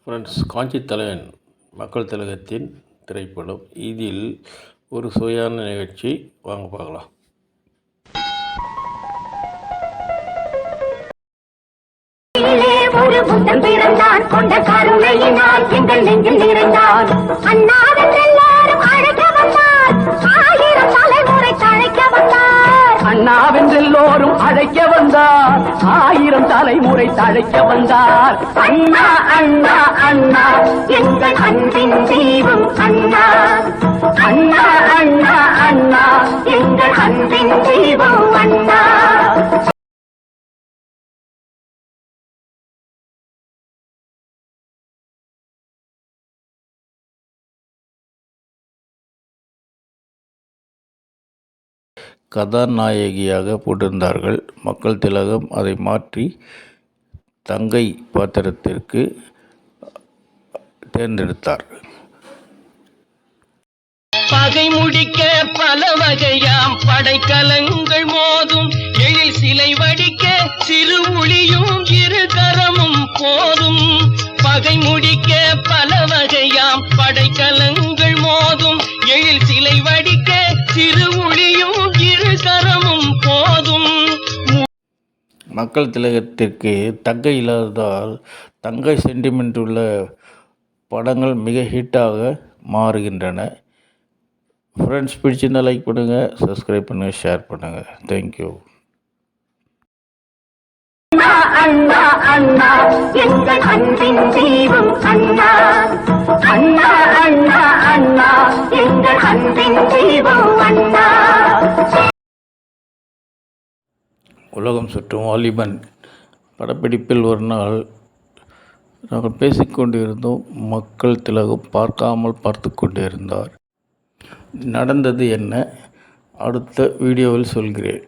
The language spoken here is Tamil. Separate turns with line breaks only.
ஃப்ரெண்ட்ஸ், காஞ்சி தலைவன் மக்கள் திலகத்தின் திரைப்படம். இதில் ஒரு சுவையான நிகழ்ச்சி, வாங்க பார்க்கலாம்.
ஒரு புத்தம் பிறந்தான், கொண்ட கருணையினால் எங்கள் நெஞ்சில் நிறைந்தான். அண்ணாவென்றெல்லாரும் அழைக்க வந்தார், ஆயிரம் தலைமுறை தழைக்க வந்தார்.
அண்ணாவென்றெல்லோரும் அழைக்க வந்தார், ஆயிரம் தலைமுறை தழைக்க வந்தார்.
அண்ணா அண்ணா அண்ணா எங்கள் அன்பின் தீபம் அண்ணா. அண்ணா அண்ணா அண்ணா எங்கள் அன்பின் தீபம் அண்ணா.
கதாநாயகியாக போட்டிருந்தார்கள். மக்கள் திலகம் அதை மாற்றி தங்கை பாத்திரத்திற்கு தேர்ந்தெடுத்தார்.
பகை முடிக்க பல வகையாம் படைக்கலங்கள் மோதும், எழில் சிலை வடிக்க சிறு ஒளியும் இரு கரமும் போதும். பகை முடிக்க பல வகையாம் படைக்கலங்கள் மோதும், எழில் சிலை வடிக்க சிறு ஒளியும் இரு கரமும் போதும்.
மக்கள் திலகத்திற்கு தங்கை இல்லாததால் தங்கை சென்டிமெண்ட் உள்ள படங்கள் மிக ஹிட்டாக மாறுகின்றன. ஃப்ரெண்ட்ஸ், பிடிச்சிருந்தால் லைக் பண்ணுங்கள், சப்ஸ்கிரைப் பண்ணுங்கள், ஷேர் பண்ணுங்கள். தேங்க்யூ.
அண்ணா அண்ணா எங்கள் அன்பின் தீபம் அண்ணா. அண்ணா அண்ணா அண்ணா எங்கள் அன்பின் தீபம் அண்ணா.
உலகம் சுற்றும் வாலிபன் படப்பிடிப்பில் ஒரு நாள் நாங்கள் பேசிக்கொண்டிருந்தோம். மக்கள் திலகம் பார்க்காமல் பார்த்து கொண்டிருந்தார். நடந்தது என்ன அடுத்த வீடியோவில் சொல்கிறேன்.